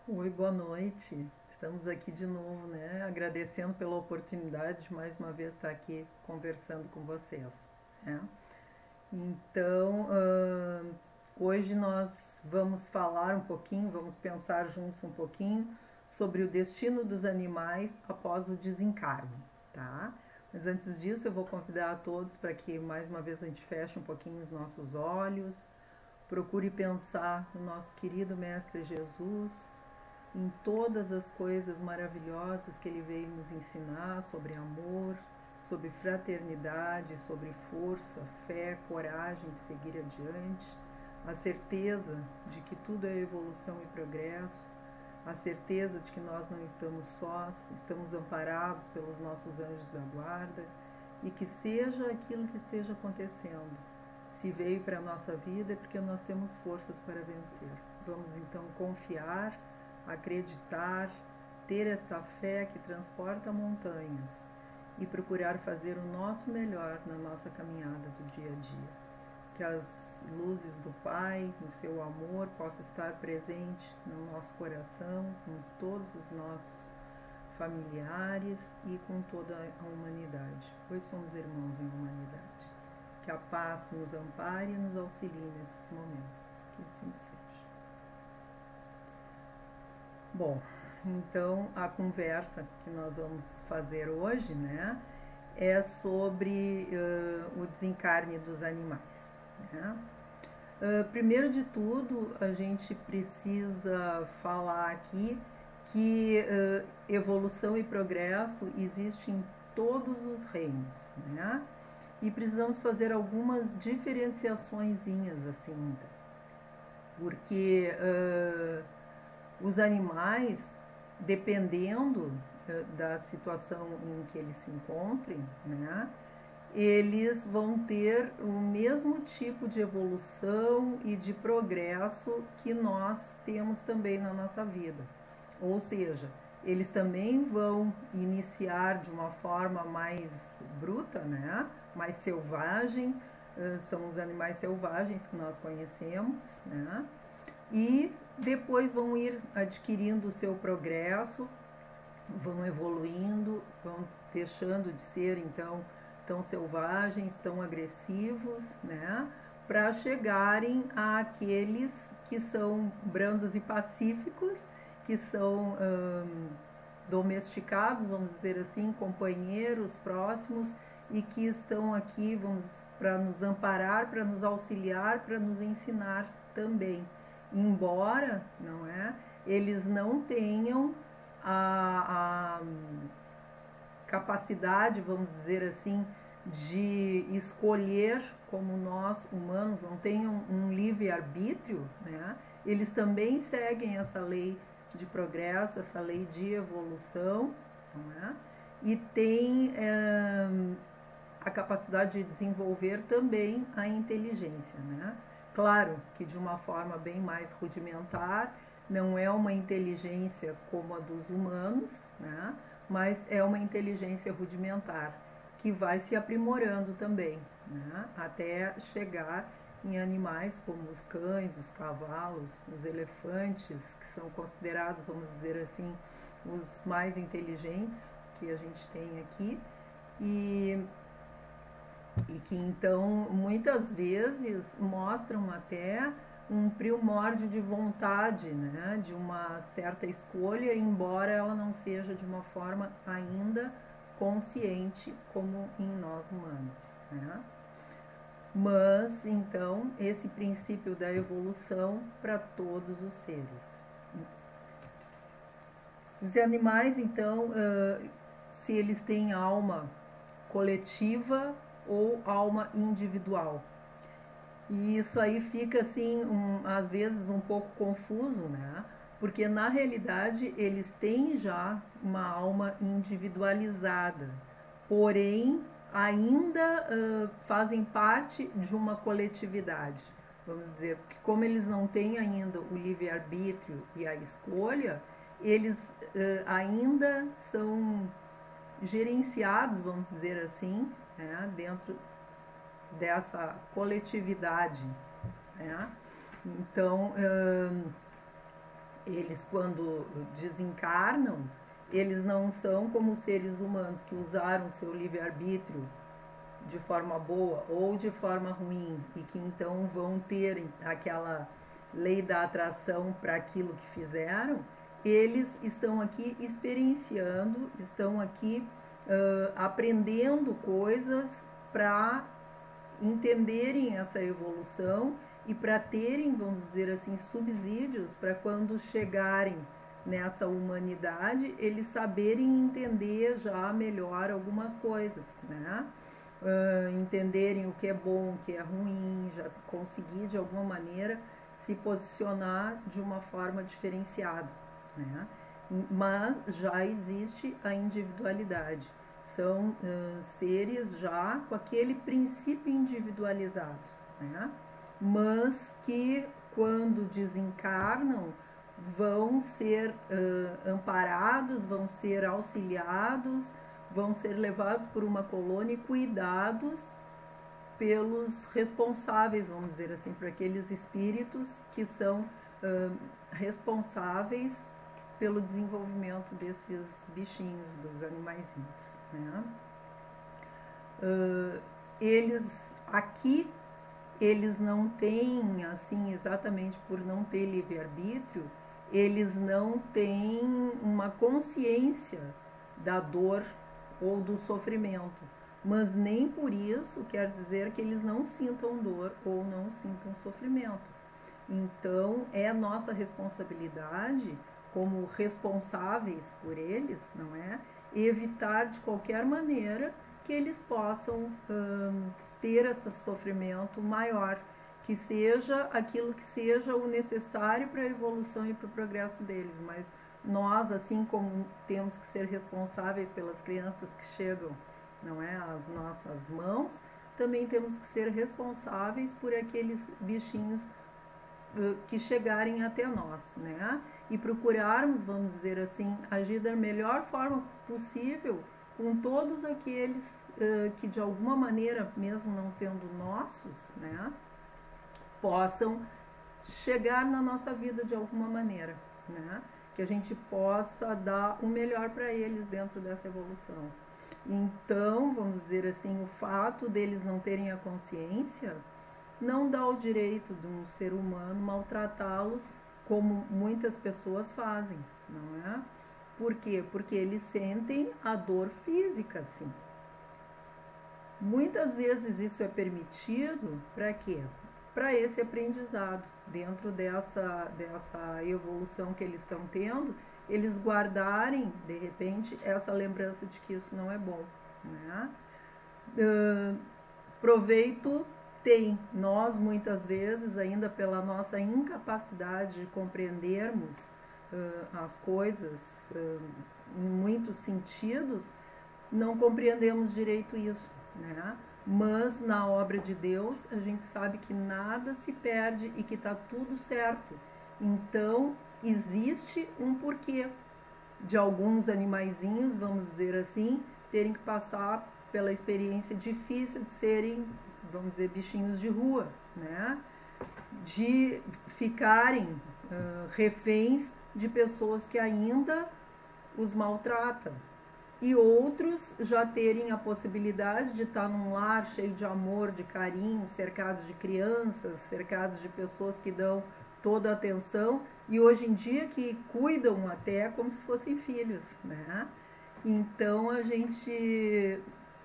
Oi, boa noite. Estamos aqui de novo, né? Agradecendo pela oportunidade de mais uma vez estar aqui conversando com vocês, né? Então, hoje nós vamos falar um pouquinho, vamos pensar juntos um pouquinho sobre o destino dos animais após o desencarne, tá? Mas antes disso, eu vou convidar a todos para que mais uma vez a gente feche um pouquinho os nossos olhos, procure pensar no nosso querido Mestre Jesus, em todas as coisas maravilhosas que ele veio nos ensinar sobre amor, sobre fraternidade, sobre força, fé, coragem de seguir adiante, a certeza de que tudo é evolução e progresso, a certeza de que nós não estamos sós, estamos amparados pelos nossos anjos da guarda e que seja aquilo que esteja acontecendo, se veio para a nossa vida é porque nós temos forças para vencer. Vamos então confiar, acreditar, ter esta fé que transporta montanhas e procurar fazer o nosso melhor na nossa caminhada do dia a dia. Que as luzes do Pai, o seu amor, possa estar presente no nosso coração, com todos os nossos familiares e com toda a humanidade, pois somos irmãos em humanidade. Que a paz nos ampare e nos auxilie nesses momentos. Que assim seja. Bom, então a conversa que nós vamos fazer hoje, né, é sobre o desencarne dos animais. Né? Primeiro de tudo, a gente precisa falar aqui que evolução e progresso existe em todos os reinos, né? E precisamos fazer algumas diferenciaçõezinhas assim, porque os animais, dependendo da situação em que eles se encontrem, né, eles vão ter o mesmo tipo de evolução e de progresso que nós temos também na nossa vida. Ou seja, eles também vão iniciar de uma forma mais bruta, né? Mais selvagem, são os animais selvagens que nós conhecemos, né? E depois vão ir adquirindo o seu progresso, vão evoluindo, vão deixando de ser então tão selvagens, tão agressivos, né? Para chegarem àqueles que são brandos e pacíficos, que são domesticados, vamos dizer assim, companheiros próximos e que estão aqui, vamos, para nos amparar, para nos auxiliar, para nos ensinar também. Embora, não é, eles não tenham a capacidade, vamos dizer assim, de escolher como nós humanos não tenham um livre-arbítrio, né? Eles também seguem essa lei de progresso, essa lei de evolução, não é? E têm a capacidade de desenvolver também a inteligência, né? Claro que de uma forma bem mais rudimentar, não é uma inteligência como a dos humanos, né? Mas é uma inteligência rudimentar que vai se aprimorando também, né? Até chegar em animais como os cães, os cavalos, os elefantes, que são considerados, vamos dizer assim, os mais inteligentes que a gente tem aqui, e que então muitas vezes mostram até um primórdio de vontade, né, de uma certa escolha, embora ela não seja de uma forma ainda consciente como em nós humanos, né? Mas então esse princípio da evolução para todos os seres. Os animais então, se eles têm alma coletiva ou alma individual. E isso aí fica assim, às vezes um pouco confuso, né? Porque na realidade eles têm já uma alma individualizada, porém ainda fazem parte de uma coletividade. Vamos dizer, porque como eles não têm ainda o livre-arbítrio e a escolha, eles ainda são gerenciados, vamos dizer assim, né, dentro dessa coletividade. Né? Então, eles quando desencarnam, eles não são como seres humanos que usaram seu livre-arbítrio de forma boa ou de forma ruim e que então vão ter aquela lei da atração para aquilo que fizeram. Eles estão aqui experienciando, estão aqui aprendendo coisas para entenderem essa evolução e para terem, vamos dizer assim, subsídios para quando chegarem nessa humanidade, eles saberem entender já melhor algumas coisas, né? Entenderem o que é bom, o que é ruim, já conseguir de alguma maneira se posicionar de uma forma diferenciada, né? Mas já existe a individualidade. São seres já com aquele princípio individualizado, né? Mas que quando desencarnam vão ser amparados, vão ser auxiliados, vão ser levados por uma colônia e cuidados pelos responsáveis, vamos dizer assim, por aqueles espíritos que são responsáveis pelo desenvolvimento desses bichinhos, dos animaizinhos, né? Eles aqui, eles não têm, assim, exatamente por não ter livre-arbítrio, eles não têm uma consciência da dor ou do sofrimento, mas nem por isso quer dizer que eles não sintam dor ou não sintam sofrimento. Então, é nossa responsabilidade, como responsáveis por eles, não é? Evitar de qualquer maneira que eles possam ter esse sofrimento maior, que seja aquilo que seja o necessário para a evolução e para o progresso deles. Mas nós, assim como temos que ser responsáveis pelas crianças que chegam, não é, às nossas mãos, também temos que ser responsáveis por aqueles bichinhos que chegarem até nós, né? E procurarmos, vamos dizer assim, agir da melhor forma possível com todos aqueles que de alguma maneira, mesmo não sendo nossos, né, possam chegar na nossa vida de alguma maneira, né? Que a gente possa dar o melhor para eles dentro dessa evolução. Então, vamos dizer assim, o fato deles não terem a consciência não dá o direito de um ser humano maltratá-los como muitas pessoas fazem, não é? Por quê? Porque eles sentem a dor física, sim. Muitas vezes isso é permitido para quê? Para esse aprendizado, dentro dessa evolução que eles estão tendo, eles guardarem, de repente, essa lembrança de que isso não é bom, né? Proveito tem. Nós, muitas vezes, ainda pela nossa incapacidade de compreendermos as coisas em muitos sentidos, não compreendemos direito isso, né? Mas na obra de Deus a gente sabe que nada se perde e que está tudo certo. Então existe um porquê de alguns animaizinhos, vamos dizer assim, terem que passar pela experiência difícil de serem, vamos dizer, bichinhos de rua, né? De ficarem reféns de pessoas que ainda os maltratam. E outros já terem a possibilidade de estar num lar cheio de amor, de carinho, cercados de crianças, cercados de pessoas que dão toda a atenção e hoje em dia que cuidam até como se fossem filhos, né? Então a gente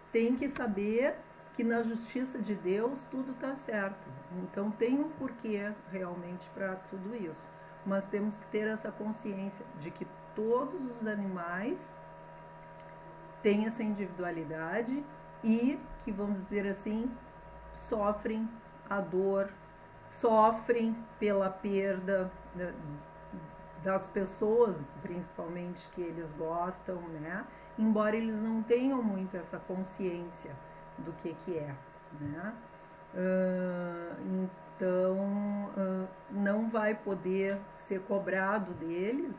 tem que saber que na justiça de Deus tudo está certo. Então tem um porquê realmente para tudo isso. Mas temos que ter essa consciência de que todos os animais têm essa individualidade e que, vamos dizer assim, sofrem a dor, sofrem pela perda das pessoas, principalmente, que eles gostam, né? Embora eles não tenham muito essa consciência do que é, né? Então, não vai poder ser cobrado deles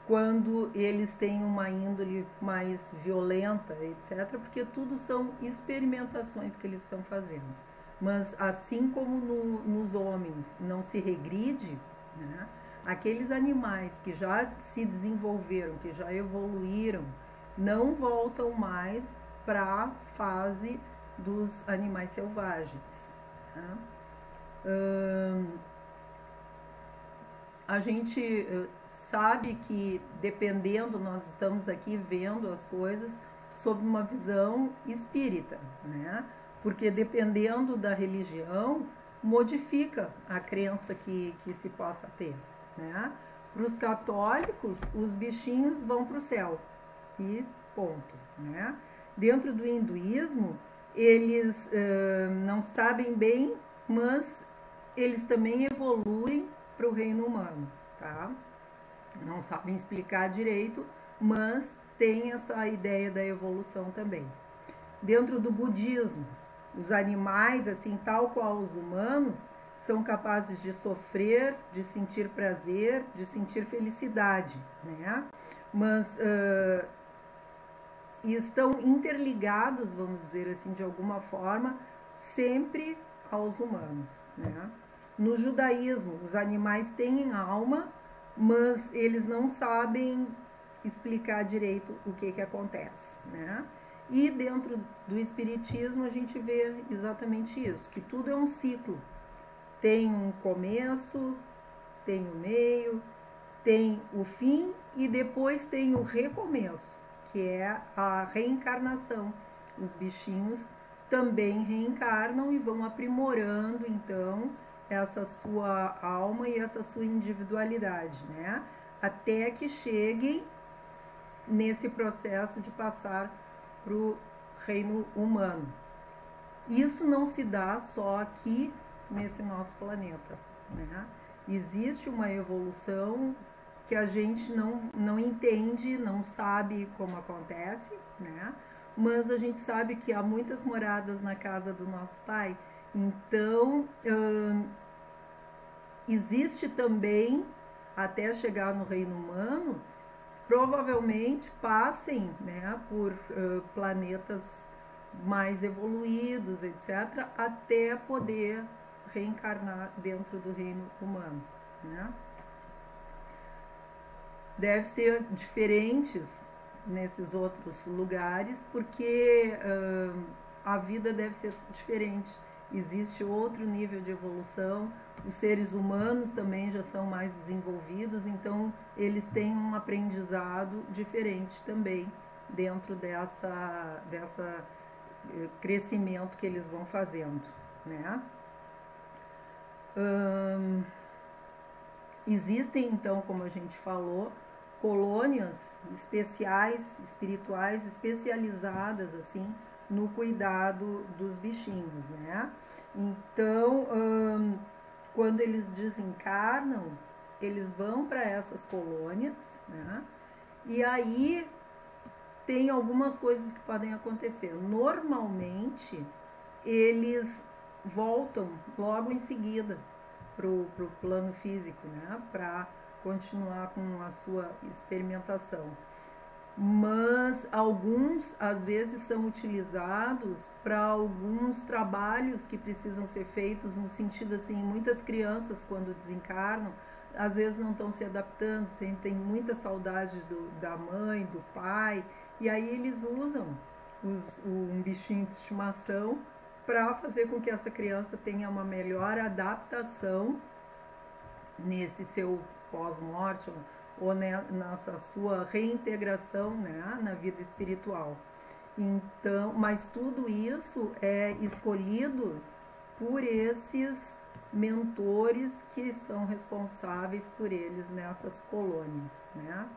quando eles têm uma índole mais violenta, etc., porque tudo são experimentações que eles estão fazendo. Mas assim como nos homens não se regride, né, aqueles animais que já se desenvolveram, que já evoluíram, não voltam mais para a fase dos animais selvagens. Tá? A gente sabe que, dependendo, nós estamos aqui vendo as coisas sob uma visão espírita, né? Porque dependendo da religião, modifica a crença que se possa ter, né? Para os católicos, os bichinhos vão para o céu e ponto, né? Dentro do hinduísmo, eles não sabem bem, mas eles também evoluem para o reino humano, tá? Não sabem explicar direito, mas tem essa ideia da evolução também. Dentro do budismo, os animais, assim, tal qual os humanos, são capazes de sofrer, de sentir prazer, de sentir felicidade, né? Mas estão interligados, vamos dizer assim, de alguma forma, sempre aos humanos, né? No judaísmo, os animais têm alma, mas eles não sabem explicar direito o que acontece, né? E dentro do espiritismo a gente vê exatamente isso, que tudo é um ciclo. Tem um começo, tem o meio, tem o fim e depois tem o recomeço, que é a reencarnação. Os bichinhos também reencarnam e vão aprimorando, então, essa sua alma e essa sua individualidade, né? Até que cheguem nesse processo de passar para o reino humano. Isso não se dá só aqui nesse nosso planeta, né? Existe uma evolução que a gente não entende, não sabe como acontece, né? Mas a gente sabe que há muitas moradas na casa do nosso Pai. Então, existe também, até chegar no reino humano, provavelmente passem, né, por planetas mais evoluídos, etc., até poder reencarnar dentro do reino humano, né? Deve ser diferentes nesses outros lugares, porque a vida deve ser diferente. Existe outro nível de evolução, os seres humanos também já são mais desenvolvidos, então eles têm um aprendizado diferente também dentro dessa crescimento que eles vão fazendo, né? Existem então, como a gente falou, colônias especiais, espirituais, especializadas assim no cuidado dos bichinhos, né? Então, quando eles desencarnam, eles vão para essas colônias, né? E aí tem algumas coisas que podem acontecer. Normalmente, eles voltam logo em seguida para o plano físico, né? Para continuar com a sua experimentação. Mas alguns, às vezes, são utilizados para alguns trabalhos que precisam ser feitos, no sentido assim, muitas crianças, quando desencarnam, às vezes não estão se adaptando, sentem muita saudade da mãe, do pai, e aí eles usam um bichinho de estimação para fazer com que essa criança tenha uma melhor adaptação nesse seu pós-morte ou nessa sua reintegração, né, na vida espiritual. Então, mas tudo isso é escolhido por esses mentores que são responsáveis por eles nessas colônias, né?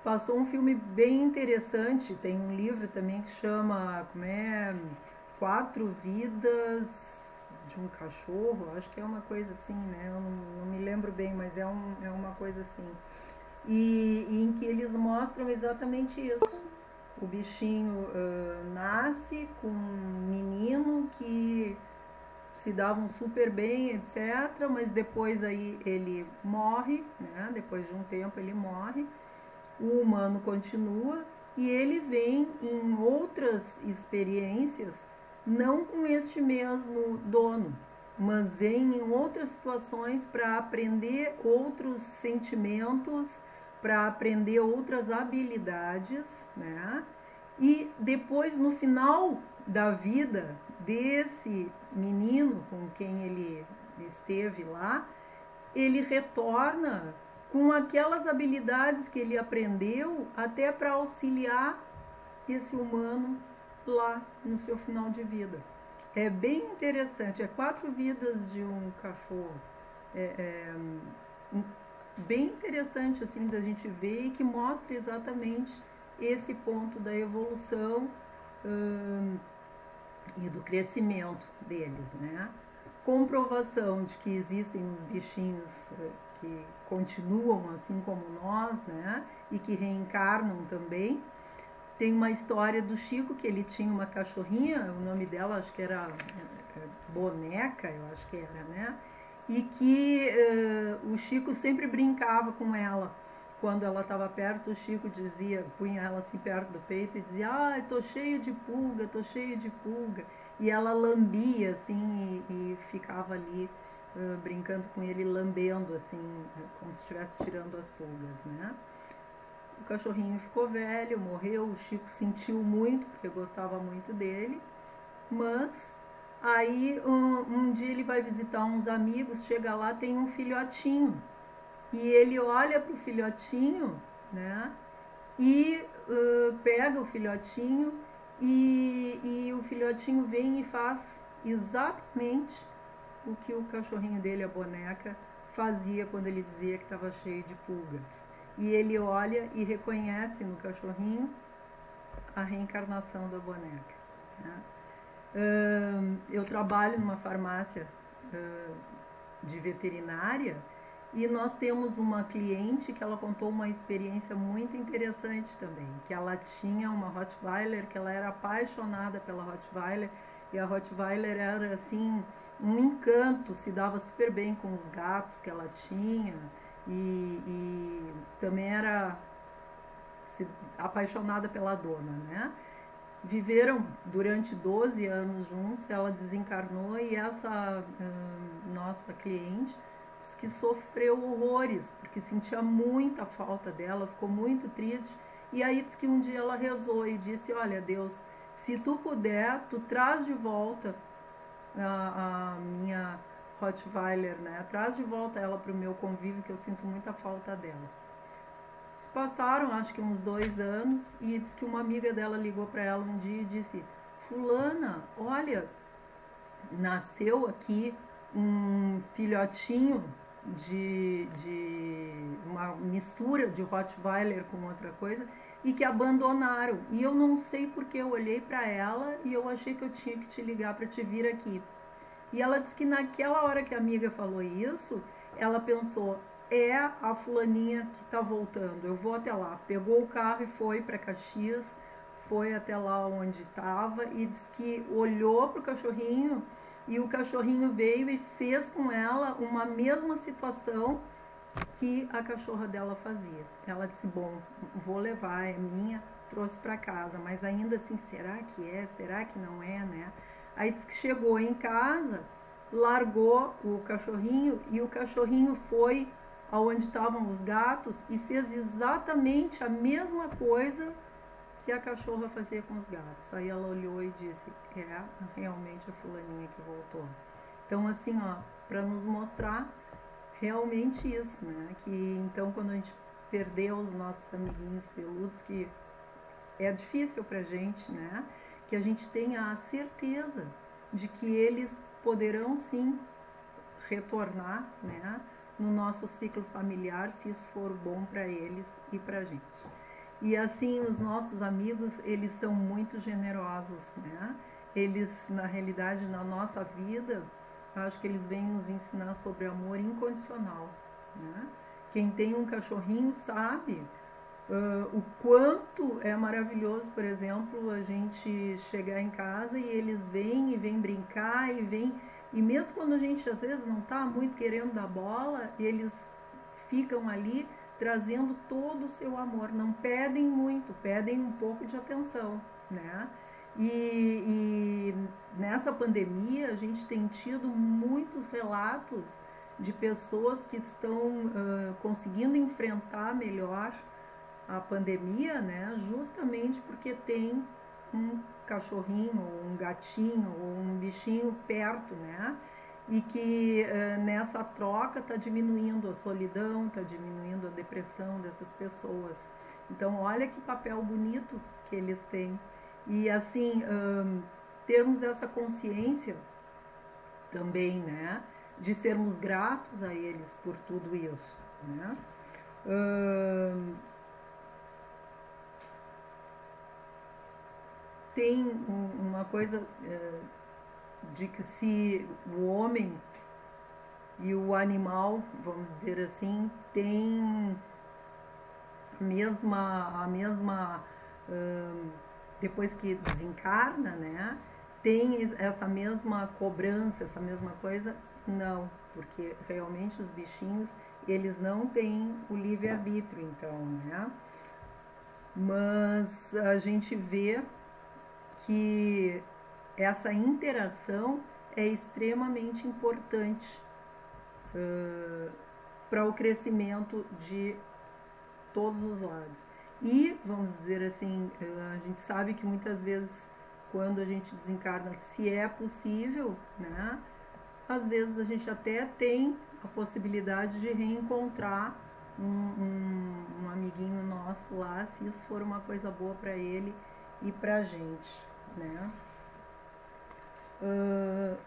Passou um filme bem interessante, tem um livro também que chama, como é, 4 Vidas de um Cachorro, acho que é uma coisa assim, né? Eu não me lembro bem, mas é uma coisa assim. E em que eles mostram exatamente isso. O bichinho nasce com um menino que se davam super bem, etc., mas depois aí ele morre, né? Depois de um tempo ele morre, o humano continua e ele vem em outras experiências, não com este mesmo dono, mas vem em outras situações para aprender outros sentimentos, para aprender outras habilidades, né? E depois, no final da vida desse menino com quem ele esteve lá, ele retorna com aquelas habilidades que ele aprendeu até para auxiliar esse humano lá no seu final de vida. É bem interessante, é 4 vidas de um cachorro. Bem interessante assim da gente ver e que mostra exatamente esse ponto da evolução e do crescimento deles, né? Comprovação de que existem os bichinhos que continuam assim como nós, né? E que reencarnam também. Tem uma história do Chico, que ele tinha uma cachorrinha, o nome dela acho que era Boneca, eu acho que era, né? E que o Chico sempre brincava com ela. Quando ela estava perto, o Chico dizia, punha ela assim perto do peito e dizia: "Ai, tô cheio de pulga, tô cheio de pulga". E ela lambia assim e ficava ali brincando com ele, lambendo assim, como se estivesse tirando as pulgas, né? O cachorrinho ficou velho, morreu, o Chico sentiu muito, porque gostava muito dele, mas aí um dia ele vai visitar uns amigos, chega lá, tem um filhotinho, e ele olha para o filhotinho, né, e pega o filhotinho, e o filhotinho vem e faz exatamente o que o cachorrinho dele, a Boneca, fazia quando ele dizia que estava cheio de pulgas. E ele olha e reconhece no cachorrinho a reencarnação da Boneca, né? Eu trabalho numa farmácia de veterinária e nós temos uma cliente que ela contou uma experiência muito interessante também, que ela tinha uma Rottweiler, que ela era apaixonada pela Rottweiler, e a Rottweiler era assim um encanto, se dava super bem com os gatos que ela tinha, e também era apaixonada pela dona, né? Viveram durante 12 anos juntos, ela desencarnou e essa nossa cliente disse que sofreu horrores, porque sentia muita falta dela, ficou muito triste, e aí disse que um dia ela rezou e disse: "Olha, Deus, se tu puder, tu traz de volta a minha Rottweiler, né? Traz de volta ela para o meu convívio, que eu sinto muita falta dela". Passaram acho que uns 2 anos e diz que uma amiga dela ligou para ela um dia e disse: "Fulana, olha, nasceu aqui um filhotinho de uma mistura de Rottweiler com outra coisa e que abandonaram. E eu não sei porque eu olhei para ela e eu achei que eu tinha que te ligar para te vir aqui". E ela disse que naquela hora que a amiga falou isso, ela pensou: é a fulaninha que está voltando, eu vou até lá. Pegou o carro e foi para Caxias, foi até lá onde estava e disse que olhou para o cachorrinho e o cachorrinho veio e fez com ela uma mesma situação que a cachorra dela fazia. Ela disse: "Bom, vou levar, é minha", trouxe para casa, mas ainda assim, será que é? Será que não é, né? Aí disse que chegou em casa, largou o cachorrinho e o cachorrinho foi aonde estavam os gatos e fez exatamente a mesma coisa que a cachorra fazia com os gatos. Aí ela olhou e disse: "É realmente a fulaninha que voltou". Então assim, ó, para nos mostrar realmente isso, né? Que então quando a gente perdeu os nossos amiguinhos peludos, que é difícil pra gente, né? Que a gente tenha a certeza de que eles poderão sim retornar, né, no nosso ciclo familiar, se isso for bom para eles e para a gente. E assim, os nossos amigos, eles são muito generosos, né? Eles, na realidade, na nossa vida, acho que eles vêm nos ensinar sobre amor incondicional, né? Quem tem um cachorrinho sabe o quanto é maravilhoso, por exemplo, a gente chegar em casa e eles vêm brincar e mesmo quando a gente às vezes não está muito querendo dar bola, eles ficam ali trazendo todo o seu amor, não pedem muito, pedem um pouco de atenção, né? E nessa pandemia a gente tem tido muitos relatos de pessoas que estão conseguindo enfrentar melhor a pandemia, né? Justamente porque tem um cachorrinho, ou um gatinho, ou um bichinho perto, né? E que nessa troca está diminuindo a solidão, está diminuindo a depressão dessas pessoas. Então, olha que papel bonito que eles têm. E assim, termos essa consciência também, né? De sermos gratos a eles por tudo isso, né? Tem uma coisa de que se o homem e o animal, vamos dizer assim, tem a mesma depois que desencarna, né? Tem essa mesma cobrança, essa mesma coisa? Não, porque realmente os bichinhos, eles não têm o livre-arbítrio, então, né? Mas a gente vê que essa interação é extremamente importante para o crescimento de todos os lados. E, vamos dizer assim, a gente sabe que muitas vezes quando a gente desencarna, se é possível, né, às vezes a gente até tem a possibilidade de reencontrar um amiguinho nosso lá, se isso for uma coisa boa para ele e para a gente, né?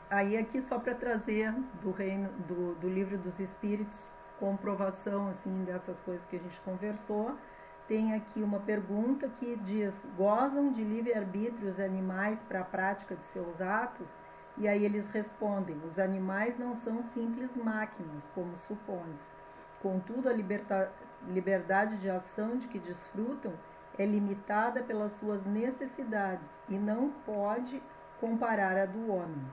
Aí aqui só para trazer do livro dos Espíritos comprovação assim dessas coisas que a gente conversou, tem aqui uma pergunta que diz: gozam de livre-arbítrio os animais para a prática de seus atos? E aí eles respondem: os animais não são simples máquinas, como supões. Contudo, a liberdade de ação de que desfrutam é limitada pelas suas necessidades e não pode comparar a do homem.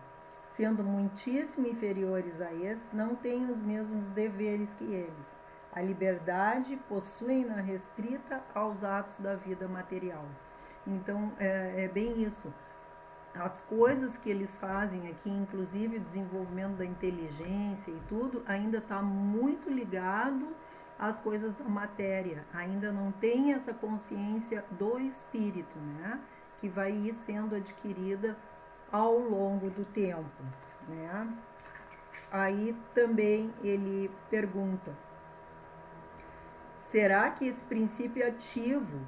Sendo muitíssimo inferiores a esses, não têm os mesmos deveres que eles. A liberdade possuem-na restrita aos atos da vida material. Então, é bem isso. As coisas que eles fazem aqui, inclusive o desenvolvimento da inteligência e tudo, ainda está muito ligado às coisas da matéria. Ainda não tem essa consciência do espírito, né? Que vai ir sendo adquirida ao longo do tempo, né? Aí também ele pergunta: será que esse princípio ativo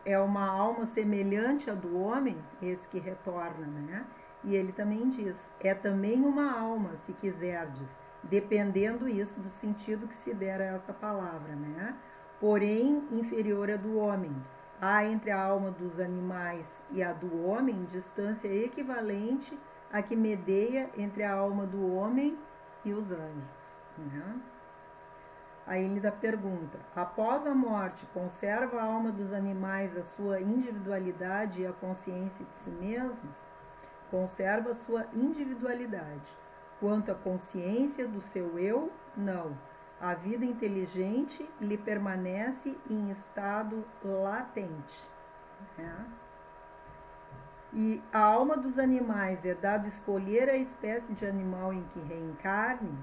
é uma alma semelhante à do homem? Esse que retorna, né? E ele também diz: é também uma alma, se quiserdes, dependendo isso do sentido que se der a esta palavra, né? Porém, inferior à do homem. Há entre a alma dos animais e a do homem distância equivalente à que medeia entre a alma do homem e os anjos, né? Aí ele dá pergunta: após a morte, conserva a alma dos animais a sua individualidade e a consciência de si mesmos? Conserva a sua individualidade. Quanto à consciência do seu eu, não. A vida inteligente lhe permanece em estado latente, né? E a alma dos animais é dado escolher a espécie de animal em que reencarne?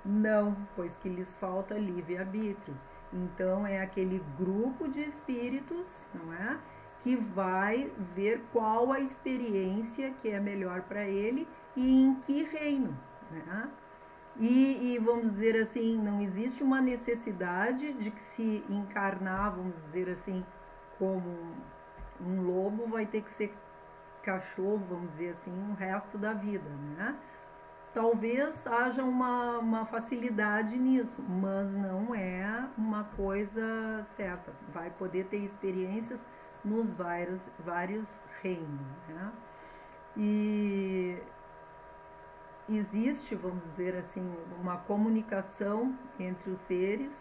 Não, pois que lhes falta livre-arbítrio. Então é aquele grupo de espíritos, não é? Que vai ver qual a experiência que é melhor para ele e em que reino, né? E vamos dizer assim, não existe uma necessidade de que se encarnar, vamos dizer assim, como um lobo vai ter que ser cachorro, vamos dizer assim, o resto da vida, né? Talvez haja uma facilidade nisso, mas não é uma coisa certa. Vai poder ter experiências nos vários reinos, né? E existe, vamos dizer assim, uma comunicação entre os seres,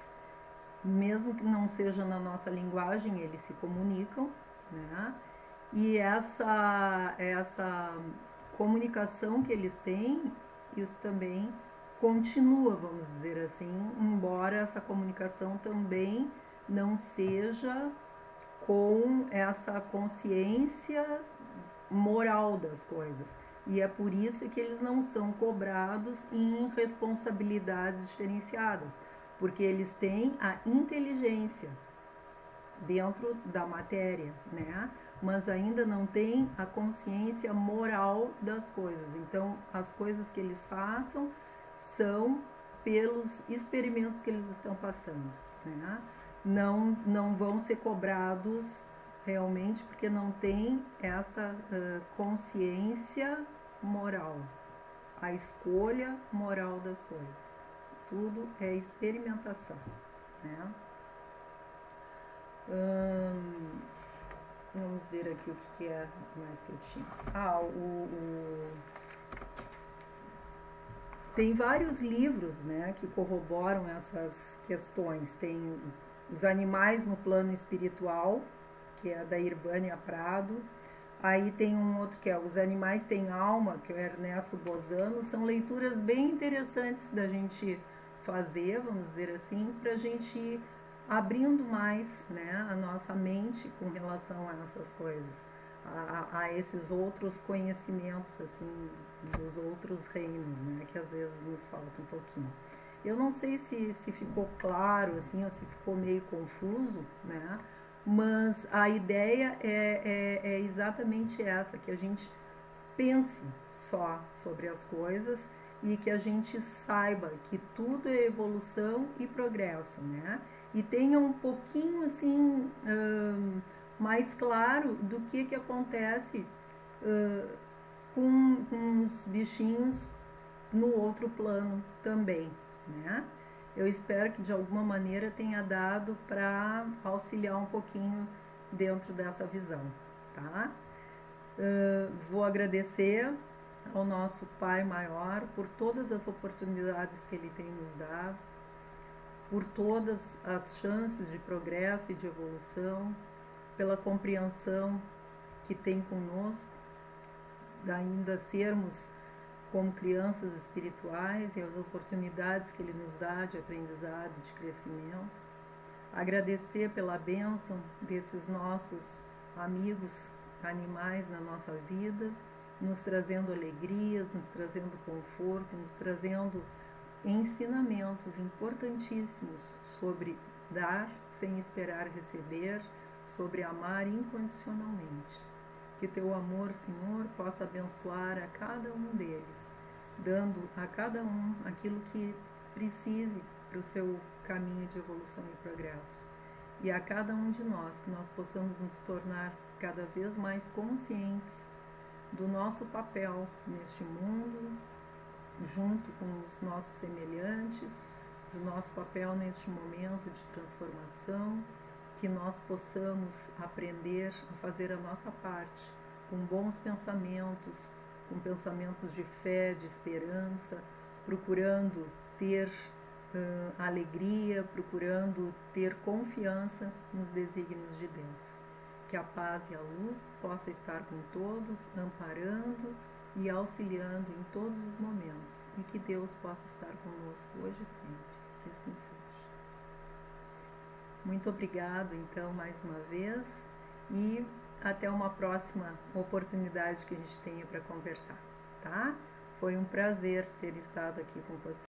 mesmo que não seja na nossa linguagem, eles se comunicam, né? E essa comunicação que eles têm, isso também continua, vamos dizer assim, embora essa comunicação também não seja com essa consciência moral das coisas. E é por isso que eles não são cobrados em responsabilidades diferenciadas, porque eles têm a inteligência dentro da matéria, né? Mas ainda não têm a consciência moral das coisas. Então, as coisas que eles façam são pelos experimentos que eles estão passando, né? Não vão ser cobrados realmente porque não tem essa consciência moral, a escolha moral das coisas. Tudo é experimentação, né? Vamos ver aqui o que é mais que eu tinha. Tem vários livros, né, que corroboram essas questões. Tem Os Animais no Plano Espiritual, que é da Irvânia Prado. Aí tem um outro que é Os Animais Têm Alma, que é o Ernesto Bozano. São leituras bem interessantes da gente fazer, vamos dizer assim, para a gente ir abrindo mais, né, a nossa mente com relação a essas coisas, a esses outros conhecimentos, assim, dos outros reinos, né, que às vezes nos falta um pouquinho. Eu não sei se ficou claro, assim, ou se ficou meio confuso, né, mas a ideia é exatamente essa, que a gente pense só sobre as coisas e que a gente saiba que tudo é evolução e progresso, né? E tenha um pouquinho assim mais claro do que acontece com os bichinhos no outro plano também, né? Eu espero que de alguma maneira tenha dado para auxiliar um pouquinho dentro dessa visão, tá? Vou agradecer ao nosso Pai Maior por todas as oportunidades que Ele tem nos dado, por todas as chances de progresso e de evolução, pela compreensão que tem conosco, ainda sermos como crianças espirituais, e as oportunidades que Ele nos dá de aprendizado, de crescimento. Agradecer pela bênção desses nossos amigos animais na nossa vida, nos trazendo alegrias, nos trazendo conforto, nos trazendo ensinamentos importantíssimos sobre dar sem esperar receber, sobre amar incondicionalmente. Que teu amor, Senhor, possa abençoar a cada um deles, dando a cada um aquilo que precise para o seu caminho de evolução e progresso. E a cada um de nós, que nós possamos nos tornar cada vez mais conscientes do nosso papel neste mundo, junto com os nossos semelhantes, do nosso papel neste momento de transformação, que nós possamos aprender a fazer a nossa parte com bons pensamentos, com pensamentos de fé, de esperança, procurando ter alegria, procurando ter confiança nos desígnios de Deus. Que a paz e a luz possa estar com todos, amparando e auxiliando em todos os momentos, e que Deus possa estar conosco hoje e sempre, que assim seja. Muito obrigado, então, mais uma vez, e até uma próxima oportunidade que a gente tenha para conversar, tá? Foi um prazer ter estado aqui com você.